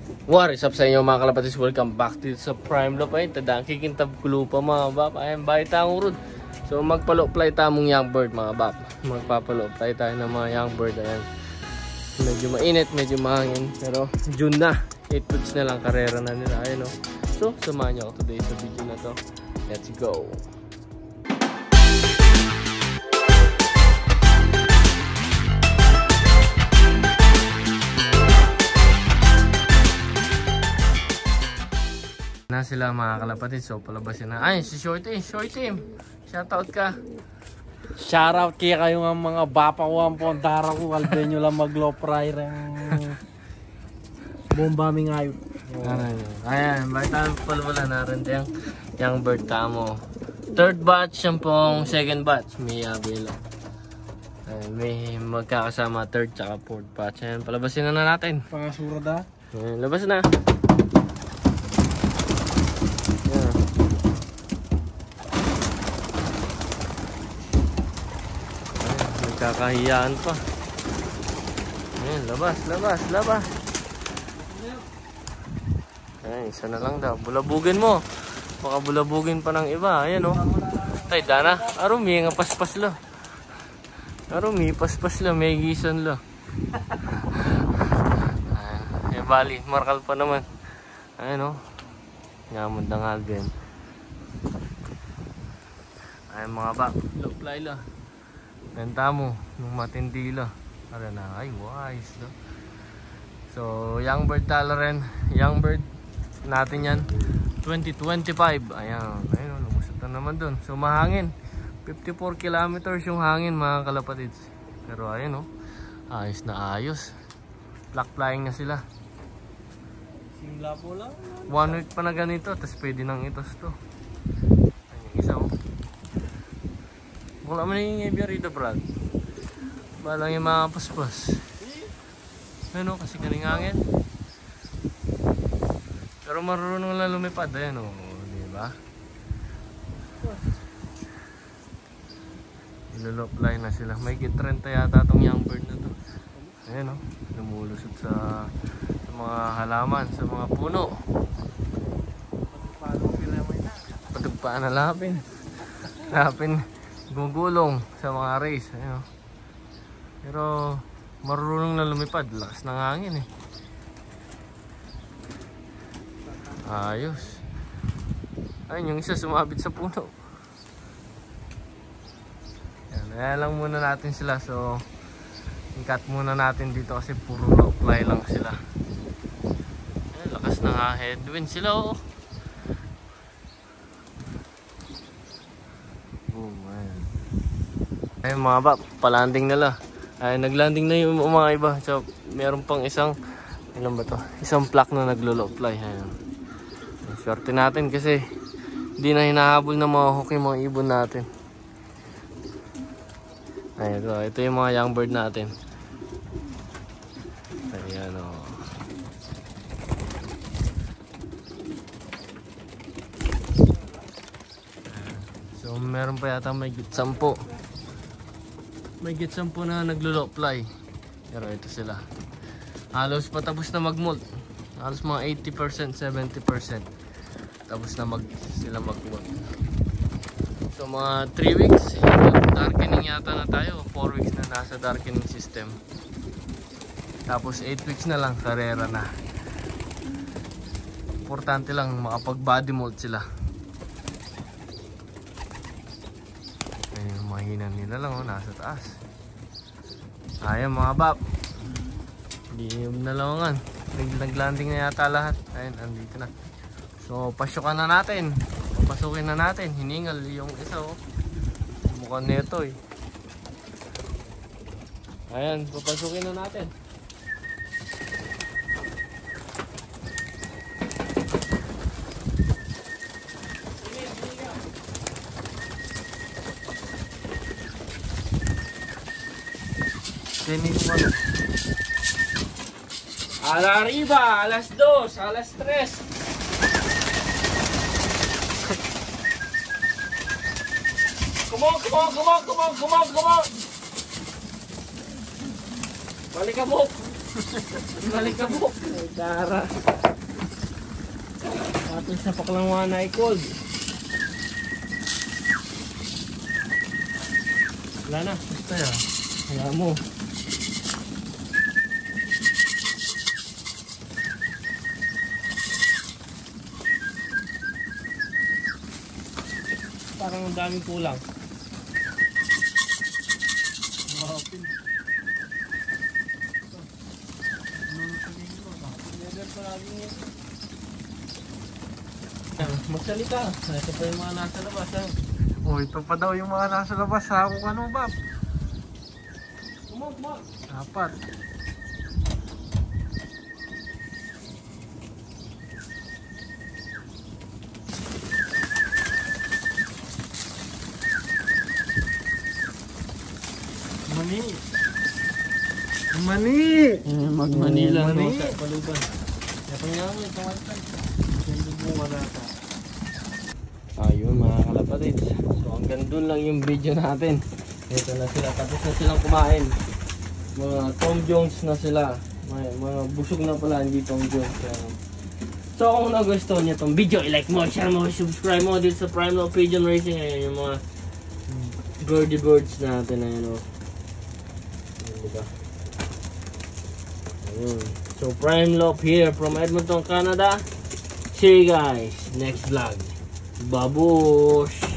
What is up sa inyo mga kalapatis? Welcome back to sa Prime Loop. Ay, tadaan kikintab kulupa mga bap. Ayan, bahay tangong road. So magpalo-play tamong young bird mga bap. Magpapalo-play tayo ng mga young bird. Ayan. Medyo mainit, medyo mahangin. Pero June na. 8 weeks na lang karera na nila. Ayan o. So samahan nyo ako today sa video na to. Let's go! Na sila mga kalapatid, so palabasin na. Ay, si Shorty, Shorty, shoutout ka. Shoutout kaya kayo ng mga bapa ko ang pondara ko, alden nyo lang mag-low fry rin bombami ngayon. Ayan, bakit tayo pala narin yung bird tamo. Third batch, yan pong second batch, may abelo. Ayan, may magkakasama third tsaka fourth batch. Ayan, palabasin na natin. Pangasura da? Ayan, labas na. Kakahiyaan pa. Ayan, labas. Ayan, isa na lang daw. Bulabugin mo. Baka bulabugin pa ng iba. Ayan o. Ay, dana. Arumi, nga paspas lo. Arumi, paspas lo. May gisan lo. Ayan, bali. Markal pa naman. Ayan o. Ngamod ng algen. Ayan mga bak. Low-fly lo. Benta mo nung matindi lo. Para na ay wise lo. So young bird tolerant, young bird natin yan 2025. Ayan, ayun lumusot na naman dun. So mahangin 54 kilometers yung hangin mga kalapatids. Pero ayun ayos na ayos. Black flying na sila. Simla po lang. 1 week pa na ganito, tapos pwede nang itos to. Ayun yung isa wala man yung ibya rito, Brad. Balang yung mga paspas. Ano, kasi kaning hangin. Pero marunong lang lumipad. Ayan o, diba? Ilulop-fly na sila. May git 30 yata itong young bird na to. Ayan o, lumulusot sa mga halaman, sa mga puno. Patugpaan na lapin. Lapin. Gugulong sa mga race. Ayun. Pero marunong na lumipad. Lakas ng hangin eh. Ayos. Ayun, yung isa sumabit sa puno. Ayan lang muna natin sila. So i-cut muna natin dito kasi puro low fly lang sila. Ayun, lakas ng headwind sila oh. Ayun mga bap, palanding nila. Ay, naglanding na yung mga iba. So, meron pang isang, ilan ba to? Isang plak na naglo-low-fly. Ayun. Swerte natin kasi hindi na hinahabol ng mga hook yung mga ibon natin. Ayun, so, ito yung mga young bird natin. Ayan o. So, meron pa yata may 10. May git 10 na naglo-low-fly. Pero ito sila. Halos patapos na mag-molt. Halos mga 80%, 70%. Tapos na sila mag-molt. So mga 3 weeks. Darkening yata na tayo. 4 weeks na nasa darkening system. Tapos 8 weeks na lang. Karera na. Importante lang makapag-body molt sila. Mahina nila lang nasa taas. Ayan mga bab. Hindi na lawangan. Nag-landing na yata lahat. Ayan, andito na. So pasyukan na natin. Papasukin na natin. Hiningal yung isa Mukhang neto eh. Ayan, papasukin na natin. A la arriba, a las 2, a las 3. Come on. Balik ka mo. Balik ka po. Ay, tara. Atin sa paklangwa na i-cold. Wala na. Basta yan. Wala mo. Parang ang daming kulang. Magsalita. Ito pa yung mga nasa labas. Oh, ito pa daw yung mga nasa labas ha. Kung ano ba? Dapat. Mani. Mani. Magmani lang. Mani. Paluban. Ito nga mo. Ito nga ito. Hindi mo malata. Ayun mga kalapatids. So hanggang dun lang yung video natin. Ito na sila. Tapos na silang kumain. Mga Tom Jones na sila. Mga busog na pala. Hindi Tom Jones. So kung nagustuhan niyo itong video, i-like mo, share mo, subscribe mo dito sa Prime Love Pigeon Racing. Ayan yung mga birdie birds natin. Ayan o. Diba? Ayun. So Prime Love here from Edmonton, Canada. See you guys next vlog. Babush!